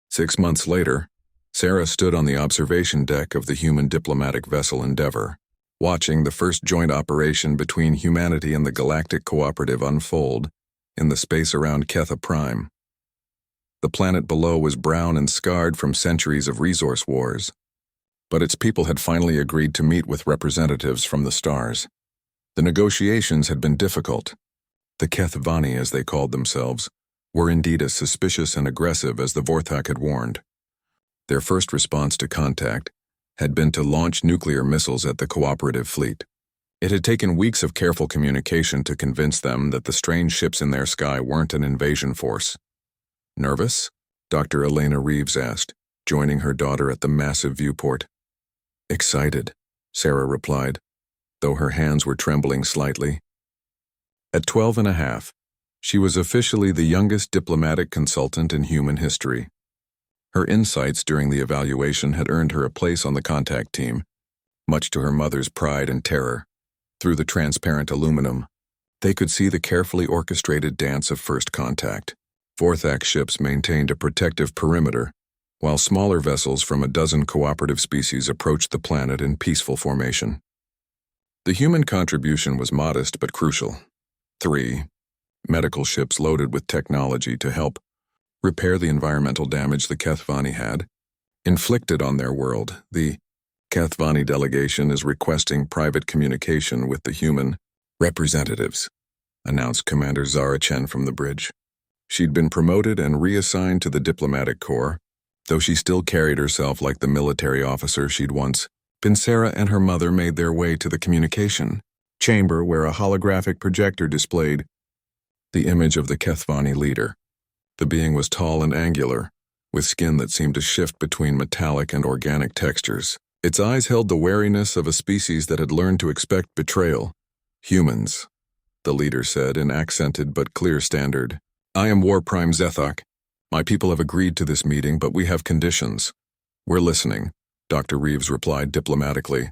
6 months later, Sarah stood on the observation deck of the human diplomatic vessel Endeavor, watching the first joint operation between humanity and the Galactic Cooperative unfold in the space around Ketha Prime. The planet below was brown and scarred from centuries of resource wars, but its people had finally agreed to meet with representatives from the stars. The negotiations had been difficult. The Kethvani, as they called themselves, were indeed as suspicious and aggressive as the Vorthak had warned. Their first response to contact had been to launch nuclear missiles at the cooperative fleet. It had taken weeks of careful communication to convince them that the strange ships in their sky weren't an invasion force. "Nervous?" Dr. Elena Reeves asked, joining her daughter at the massive viewport. "Excited," Sarah replied, though her hands were trembling slightly. At 12 and a half, she was officially the youngest diplomatic consultant in human history. Her insights during the evaluation had earned her a place on the contact team, much to her mother's pride and terror. Through the transparent aluminum, they could see the carefully orchestrated dance of first contact. Vorthak ships maintained a protective perimeter, while smaller vessels from a dozen cooperative species approached the planet in peaceful formation. The human contribution was modest but crucial. 3 medical ships loaded with technology to help repair the environmental damage the Kethvani had inflicted on their world. The Kethvani delegation is requesting private communication with the human representatives, announced Commander Zara Chen from the bridge. She'd been promoted and reassigned to the diplomatic corps, though she still carried herself like the military officer she'd once been. Sarah and her mother made their way to the communication chamber where a holographic projector displayed the image of the Kethvani leader. The being was tall and angular, with skin that seemed to shift between metallic and organic textures. Its eyes held the wariness of a species that had learned to expect betrayal. "Humans," the leader said in accented but clear standard. "I am War Prime Zethok. My people have agreed to this meeting, but we have conditions." "We're listening," Dr. Reeves replied diplomatically.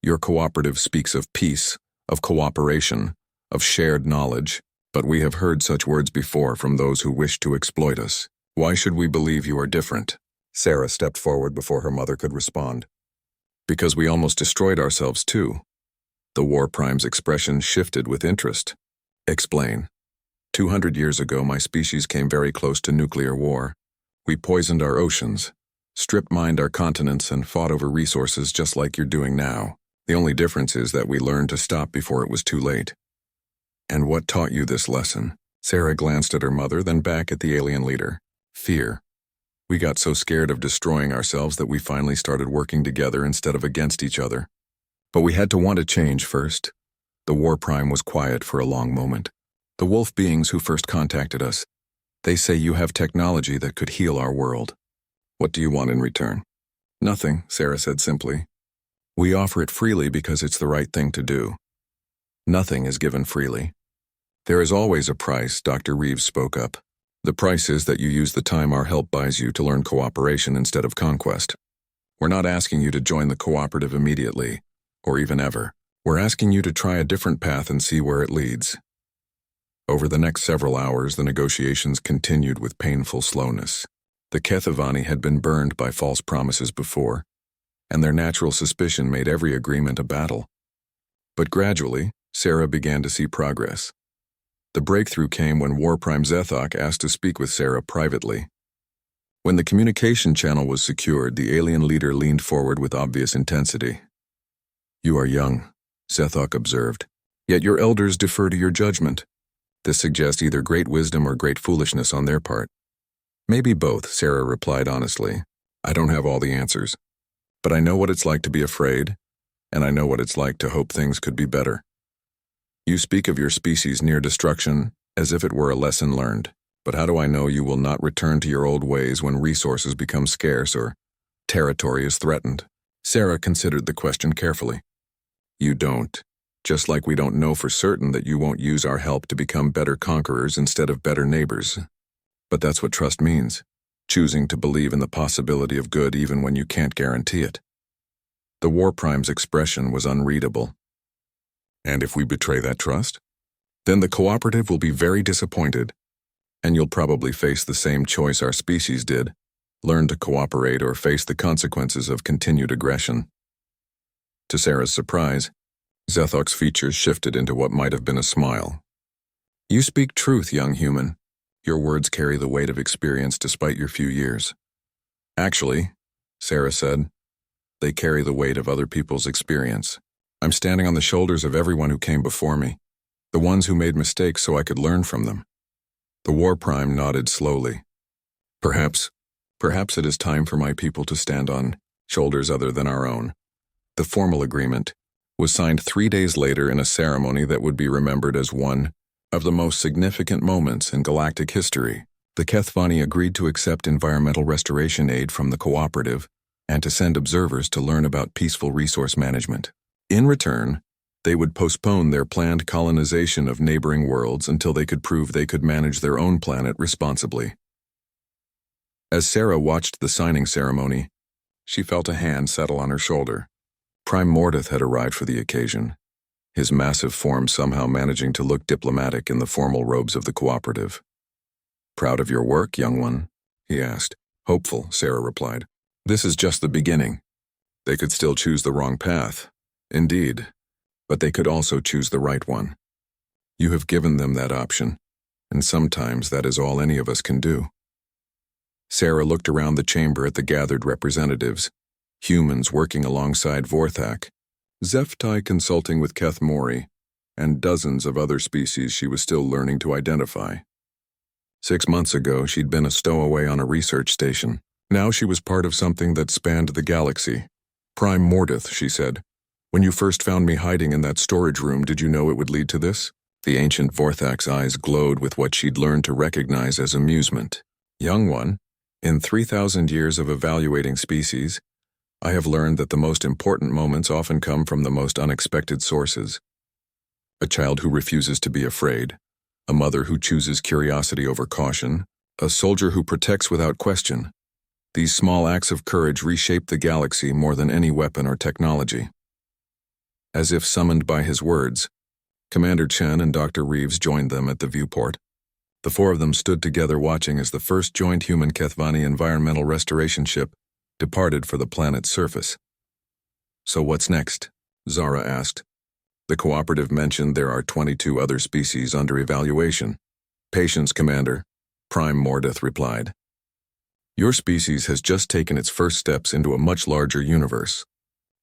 "Your cooperative speaks of peace, of cooperation, of shared knowledge. But we have heard such words before from those who wish to exploit us. Why should we believe you are different?" Sarah stepped forward before her mother could respond. "Because we almost destroyed ourselves too. The War Prime's expression shifted with interest. Explain. 200 years ago, my species came very close to nuclear war. We poisoned our oceans, strip-mined our continents, and fought over resources just like you're doing now. The only difference is that we learned to stop before it was too late. And what taught you this lesson? Sarah glanced at her mother, then back at the alien leader. Fear. We got so scared of destroying ourselves that we finally started working together instead of against each other. But we had to want to change first. The War Prime was quiet for a long moment. The wolf beings who first contacted us. They say you have technology that could heal our world. What do you want in return? Nothing, Sarah said simply. We offer it freely because it's the right thing to do. Nothing is given freely. There is always a price, Dr. Reeves spoke up. The price is that you use the time our help buys you to learn cooperation instead of conquest. We're not asking you to join the cooperative immediately, or even ever. We're asking you to try a different path and see where it leads. Over the next several hours, the negotiations continued with painful slowness. The Kethivani had been burned by false promises before, and their natural suspicion made every agreement a battle. But gradually, Sarah began to see progress. The breakthrough came when War Prime Zethok asked to speak with Sarah privately. When the communication channel was secured, the alien leader leaned forward with obvious intensity. You are young, Zethok observed, yet your elders defer to your judgment. This suggests either great wisdom or great foolishness on their part. Maybe both, Sarah replied honestly. I don't have all the answers, but I know what it's like to be afraid, and I know what it's like to hope things could be better. You speak of your species near destruction as if it were a lesson learned, but how do I know you will not return to your old ways when resources become scarce or territory is threatened? Sarah considered the question carefully. You don't, just like we don't know for certain that you won't use our help to become better conquerors instead of better neighbors. But that's what trust means, choosing to believe in the possibility of good even when you can't guarantee it. The War Prime's expression was unreadable. And if we betray that trust? Then the cooperative will be very disappointed, and you'll probably face the same choice our species did, learn to cooperate or face the consequences of continued aggression. To Sarah's surprise, Zethok's features shifted into what might have been a smile. You speak truth, young human. Your words carry the weight of experience despite your few years. Actually, Sarah said, they carry the weight of other people's experience. I'm standing on the shoulders of everyone who came before me, the ones who made mistakes so I could learn from them. The War Prime nodded slowly. Perhaps it is time for my people to stand on shoulders other than our own. The formal agreement was signed 3 days later in a ceremony that would be remembered as one of the most significant moments in galactic history. The Kethvani agreed to accept environmental restoration aid from the cooperative and to send observers to learn about peaceful resource management. In return, they would postpone their planned colonization of neighboring worlds until they could prove they could manage their own planet responsibly. As Sarah watched the signing ceremony, she felt a hand settle on her shoulder. Prime Mordeth had arrived for the occasion, his massive form somehow managing to look diplomatic in the formal robes of the cooperative. Proud of your work, young one? He asked. Hopeful, Sarah replied. This is just the beginning. They could still choose the wrong path. Indeed, but they could also choose the right one. You have given them that option, and sometimes that is all any of us can do. Sarah looked around the chamber at the gathered representatives, humans working alongside Vorthak, Zeftai consulting with Keth Mori, and dozens of other species she was still learning to identify. 6 months ago, she'd been a stowaway on a research station. Now she was part of something that spanned the galaxy. Prime Mordeth, she said. When you first found me hiding in that storage room, did you know it would lead to this? The ancient Vorthak's eyes glowed with what she'd learned to recognize as amusement. Young one, in 3,000 years of evaluating species, I have learned that the most important moments often come from the most unexpected sources. A child who refuses to be afraid, a mother who chooses curiosity over caution, a soldier who protects without question. These small acts of courage reshape the galaxy more than any weapon or technology. As if summoned by his words, Commander Chen and Dr. Reeves joined them at the viewport. The four of them stood together watching as the first joint human Kethvani environmental restoration ship departed for the planet's surface. So what's next? Zara asked. The cooperative mentioned there are 22 other species under evaluation. Patience, Commander, Prime Mordeth replied. Your species has just taken its first steps into a much larger universe.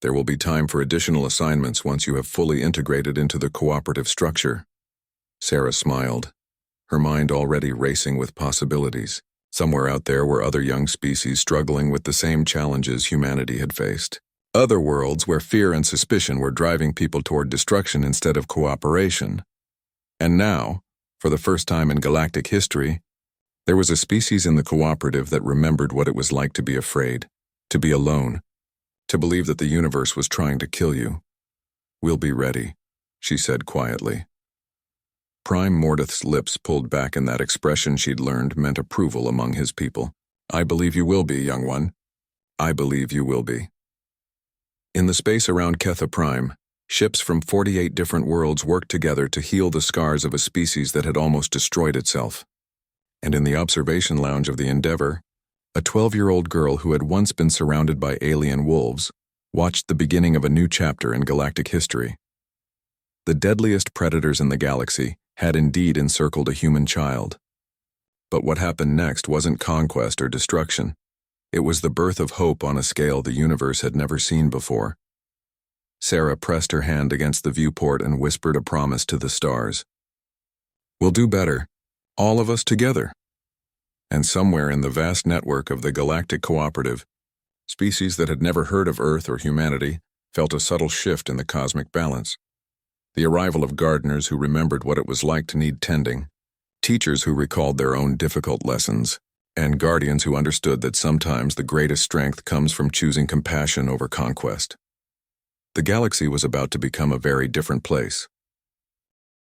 There will be time for additional assignments once you have fully integrated into the cooperative structure. Sarah smiled, her mind already racing with possibilities. Somewhere out there were other young species struggling with the same challenges humanity had faced. Other worlds where fear and suspicion were driving people toward destruction instead of cooperation. And now, for the first time in galactic history, there was a species in the cooperative that remembered what it was like to be afraid, to be alone, to believe that the universe was trying to kill you. We'll be ready, she said quietly. Prime Mordeth's lips pulled back, and that expression she'd learned meant approval among his people. I believe you will be, young one. I believe you will be. In the space around Ketha Prime, ships from 48 different worlds worked together to heal the scars of a species that had almost destroyed itself. And in the observation lounge of the Endeavor, a 12-year-old girl who had once been surrounded by alien wolves watched the beginning of a new chapter in galactic history. The deadliest predators in the galaxy had indeed encircled a human child. But what happened next wasn't conquest or destruction. It was the birth of hope on a scale the universe had never seen before. Sarah pressed her hand against the viewport and whispered a promise to the stars. We'll do better, all of us together. And somewhere in the vast network of the galactic cooperative, species that had never heard of Earth or humanity felt a subtle shift in the cosmic balance. The arrival of gardeners who remembered what it was like to need tending, teachers who recalled their own difficult lessons, and guardians who understood that sometimes the greatest strength comes from choosing compassion over conquest. The galaxy was about to become a very different place.